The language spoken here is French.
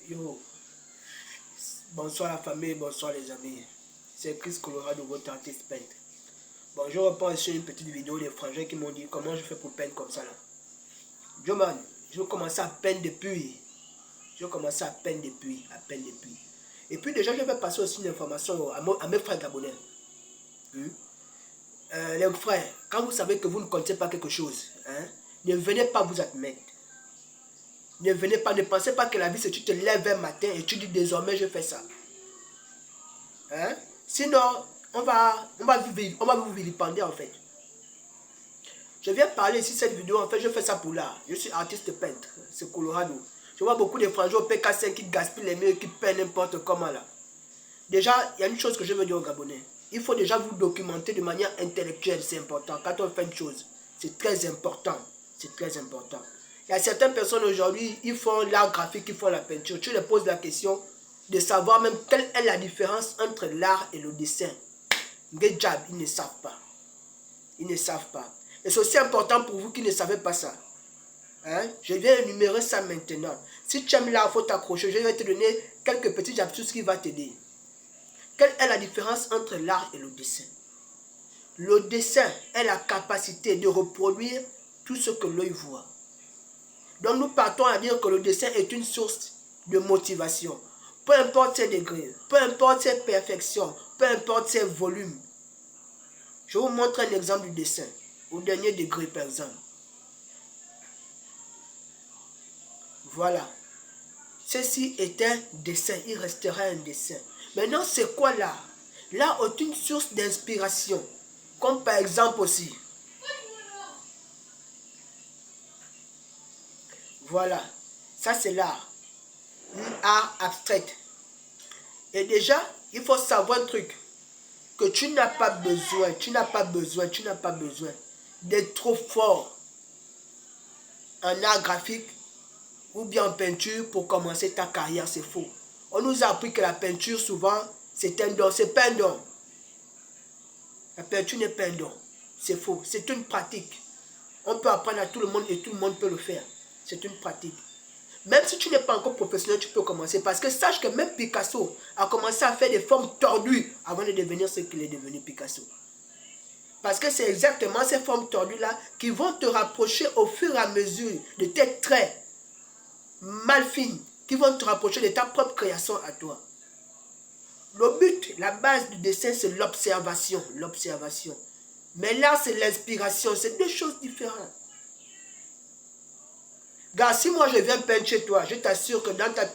Yo, bonsoir la famille, bonsoir les amis. C'est Chris Colorado, votre artiste peintre. Bon, je reprends ici une petite vidéo des frangins qui m'ont dit comment je fais pour peindre comme ça là. Yo man, je commence à peindre depuis. Et puis déjà, je vais passer aussi une information à mes frères gabonais. Les frères, quand vous savez que vous ne comptez pas quelque chose, ne venez pas vous admettre. Ne venez pas, ne pensez pas que la vie c'est tu te lèves un matin et tu dis désormais je fais ça. Sinon, on va vous vilipender en fait. Je viens parler ici cette vidéo, en fait je fais ça pour l'art. Je suis artiste peintre, c'est Colorado. Je vois beaucoup de frangins au PK5 qui gaspillent les murs, qui peignent n'importe comment là. Déjà, il y a une chose que je veux dire aux Gabonais. Il faut déjà vous documenter de manière intellectuelle, c'est important. Quand on fait une chose, c'est très important. C'est très important. Il y a certaines personnes aujourd'hui, ils font l'art graphique, ils font la peinture. Tu leur poses la question de savoir même quelle est la différence entre l'art et le dessin. Good job, ils ne savent pas. Ils ne savent pas. Et c'est aussi important pour vous qui ne savez pas ça. Je viens énumérer ça maintenant. Si tu aimes l'art, il faut t'accrocher. Je vais te donner quelques petites astuces qui vont t'aider. Quelle est la différence entre l'art et le dessin? Le dessin est la capacité de reproduire tout ce que l'œil voit. Donc nous partons à dire que le dessin est une source de motivation. Peu importe ses degrés, peu importe ses perfections, peu importe ses volumes. Je vous montre un exemple du dessin. Au dernier degré par exemple. Voilà. Ceci est un dessin, il restera un dessin. Maintenant, c'est quoi l'art? L'art est une source d'inspiration. Comme par exemple aussi. Voilà. Ça, c'est l'art. Art abstrait. Et déjà, il faut savoir un truc. Que tu n'as pas besoin d'être trop fort en art graphique ou bien en peinture pour commencer ta carrière, c'est faux. On nous a appris que la peinture, souvent, c'est un don. C'est pas un don. La peinture n'est pas un don. C'est faux. C'est une pratique. On peut apprendre à tout le monde et tout le monde peut le faire. C'est une pratique. Même si tu n'es pas encore professionnel, tu peux commencer. Parce que sache que même Picasso a commencé à faire des formes tordues avant de devenir ce qu'il est devenu Picasso. Parce que c'est exactement ces formes tordues-là qui vont te rapprocher au fur et à mesure de tes traits mal fines, qui vont te rapprocher de ta propre création à toi. Le but, la base du dessin, c'est l'observation. Mais là, c'est l'inspiration. C'est deux choses différentes. Gars, si moi je viens peindre chez toi, je t'assure que dans ta